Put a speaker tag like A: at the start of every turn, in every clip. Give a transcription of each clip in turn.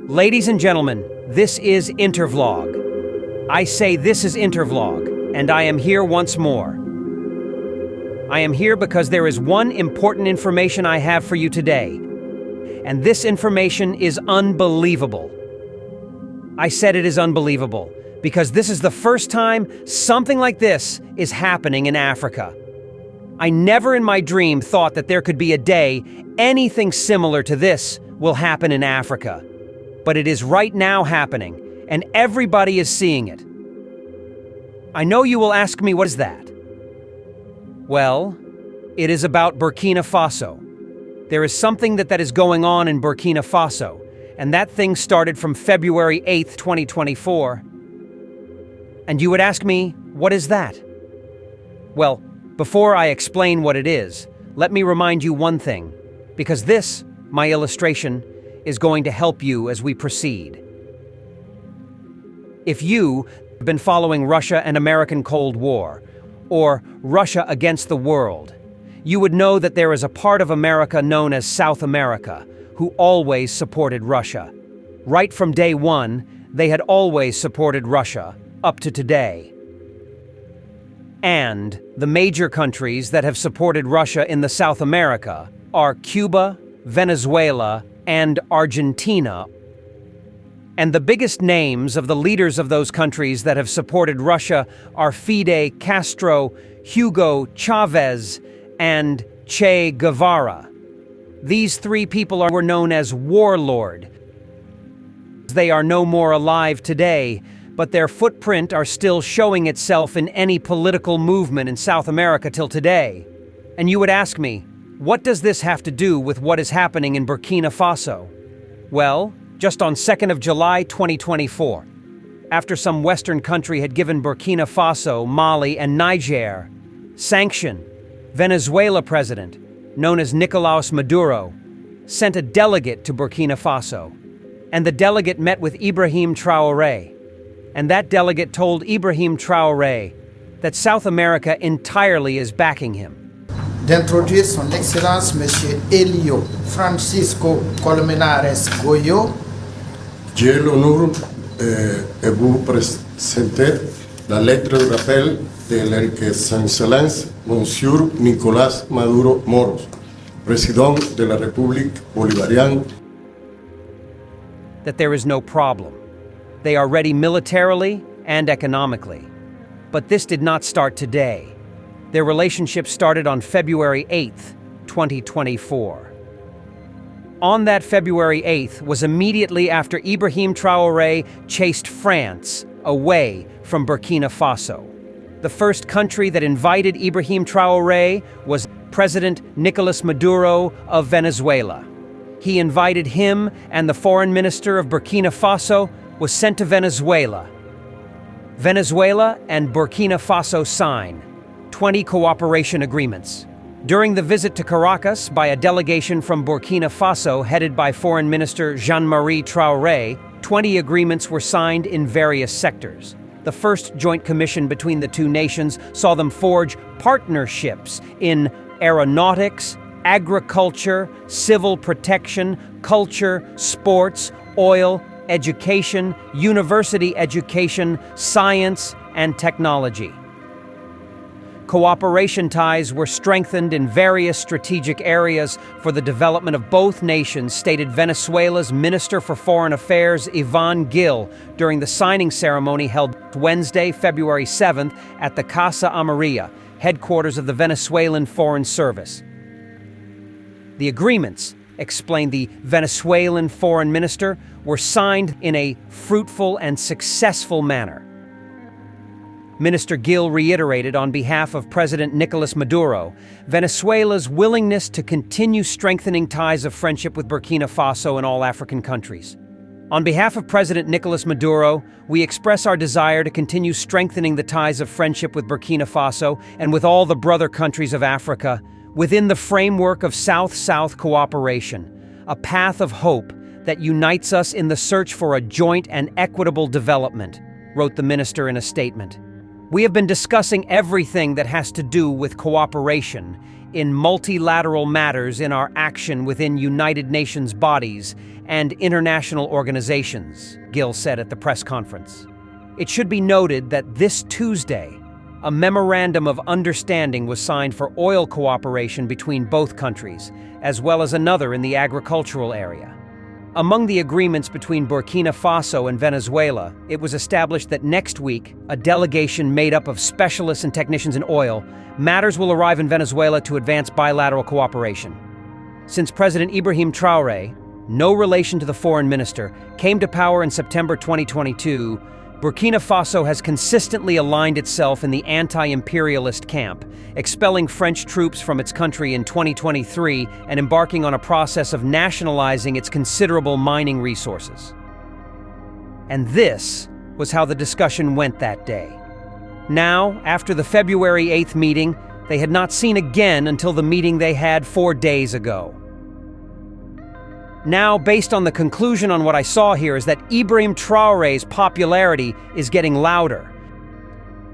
A: Ladies and gentlemen, this is Intervlog. I say this is Intervlog, and I am here once more. I am here because there is one important information I have for you today, and this information is unbelievable. I said it is unbelievable because this is the first time something like this is happening in Africa. I never in my dream thought that there could be a day anything similar to this will happen in Africa. But it is right now happening, and everybody is seeing it. I know you will ask me, what is that? Well, it is about Burkina Faso. There is something that is going on in Burkina Faso, and that thing started from February 8th, 2024. And you would ask me, what is that? Well, before I explain what it is, let me remind you one thing, because this, my illustration, is going to help you as we proceed. If you have been following Russia and American Cold War, or Russia against the world, you would know that there is a part of America known as South America, who always supported Russia. Right from day one, they had always supported Russia, up to today. And the major countries that have supported Russia in the South America are Cuba, Venezuela, and Argentina. And the biggest names of the leaders of those countries that have supported Russia are Fidel Castro, Hugo Chavez, and Che Guevara. These three people were known as warlord. They are no more alive today, but their footprint are still showing itself in any political movement in South America till today. And you would ask me, what does this have to do with what is happening in Burkina Faso? Well, just on 2nd of July 2024, after some Western country had given Burkina Faso, Mali, and Niger sanction, Venezuela president, known as Nicolás Maduro, sent a delegate to Burkina Faso. And the delegate met with Ibrahim Traore. And that delegate told Ibrahim Traore that South America entirely is backing him.
B: D'introduire Son Excellence Monsieur Elio Francisco Colmenares Goyo.
C: J'ai l'honneur de vous présenter la lettre de rappel de Son Excellence Monsieur Nicolás Maduro Moros, Président de la République Bolivarienne.
A: That there is no problem. They are ready militarily and economically. But this did not start today. Their relationship started on February 8th, 2024. On that February 8th was immediately after Ibrahim Traore chased France away from Burkina Faso. The first country that invited Ibrahim Traore was President Nicolás Maduro of Venezuela. He invited him, and the foreign minister of Burkina Faso was sent to Venezuela. Venezuela and Burkina Faso sign 20 cooperation agreements. During the visit to Caracas by a delegation from Burkina Faso headed by Foreign Minister Jean-Marie Traoré, 20 agreements were signed in various sectors. The first joint commission between the two nations saw them forge partnerships in aeronautics, agriculture, civil protection, culture, sports, oil, education, university education, science, and technology. Cooperation ties were strengthened in various strategic areas for the development of both nations, stated Venezuela's Minister for Foreign Affairs, Iván Gil, during the signing ceremony held Wednesday, February 7th at the Casa Amarilla, headquarters of the Venezuelan Foreign Service. The agreements, explained the Venezuelan Foreign Minister, were signed in a fruitful and successful manner. Minister Gil reiterated on behalf of President Nicolás Maduro Venezuela's willingness to continue strengthening ties of friendship with Burkina Faso and all African countries. On behalf of President Nicolás Maduro, we express our desire to continue strengthening the ties of friendship with Burkina Faso and with all the brother countries of Africa within the framework of South-South cooperation, a path of hope that unites us in the search for a joint and equitable development, wrote the minister in a statement. We have been discussing everything that has to do with cooperation in multilateral matters in our action within United Nations bodies and international organizations, Gill said at the press conference. It should be noted that this Tuesday, a memorandum of understanding was signed for oil cooperation between both countries, as well as another in the agricultural area. Among the agreements between Burkina Faso and Venezuela, it was established that next week, a delegation made up of specialists and technicians in oil matters will arrive in Venezuela to advance bilateral cooperation. Since President Ibrahim Traore, no relation to the foreign minister, came to power in September 2022, Burkina Faso has consistently aligned itself in the anti-imperialist camp, expelling French troops from its country in 2023 and embarking on a process of nationalizing its considerable mining resources. And this was how the discussion went that day. Now, after the February 8th meeting, they had not seen again until the meeting they had 4 days ago. Now, based on the conclusion on what I saw here, is that Ibrahim Traore's popularity is getting louder.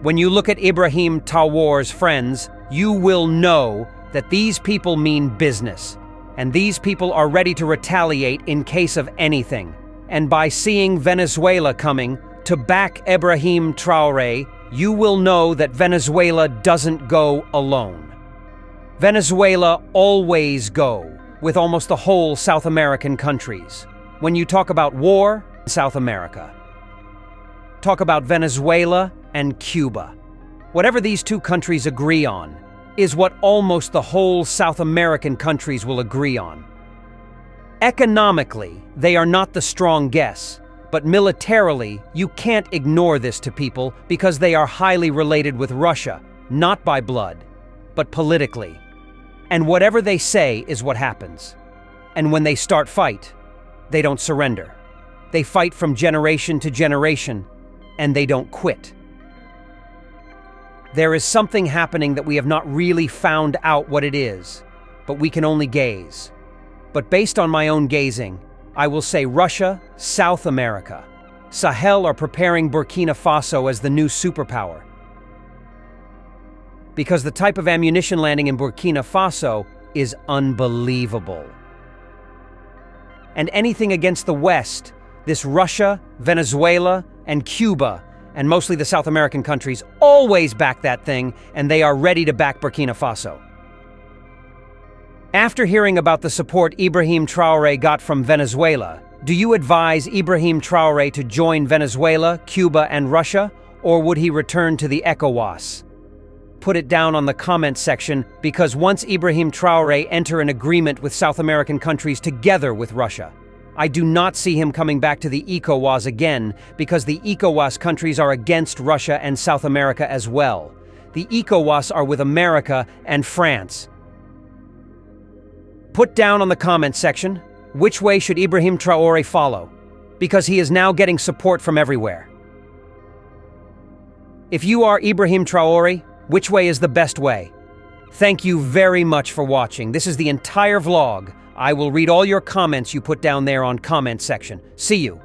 A: When you look at Ibrahim Traore's friends, you will know that these people mean business, and these people are ready to retaliate in case of anything. And by seeing Venezuela coming to back Ibrahim Traore, you will know that Venezuela doesn't go alone. Venezuela always go with almost the whole South American countries. When you talk about war, South America. Talk about Venezuela and Cuba. Whatever these two countries agree on is what almost the whole South American countries will agree on. Economically, they are not the strong guess, but militarily, you can't ignore this to people because they are highly related with Russia, not by blood, but politically. And whatever they say is what happens. And when they start fight, they don't surrender. They fight from generation to generation, and they don't quit. There is something happening that we have not really found out what it is, but we can only gaze. But based on my own gazing, I will say Russia, South America, Sahel are preparing Burkina Faso as the new superpower. Because the type of ammunition landing in Burkina Faso is unbelievable. And anything against the West, this Russia, Venezuela, and Cuba, and mostly the South American countries, always back that thing, and they are ready to back Burkina Faso. After hearing about the support Ibrahim Traore got from Venezuela, do you advise Ibrahim Traore to join Venezuela, Cuba, and Russia, or would he return to the ECOWAS? Put it down on the comment section, because once Ibrahim Traore enter an agreement with South American countries together with Russia, I do not see him coming back to the ECOWAS again, because the ECOWAS countries are against Russia and South America as well. The ECOWAS are with America and France. Put down on the comment section, which way should Ibrahim Traore follow? Because he is now getting support from everywhere. If you are Ibrahim Traore, which way is the best way? Thank you very much for watching. This is the entire vlog. I will read all your comments you put down there on comment section. See you.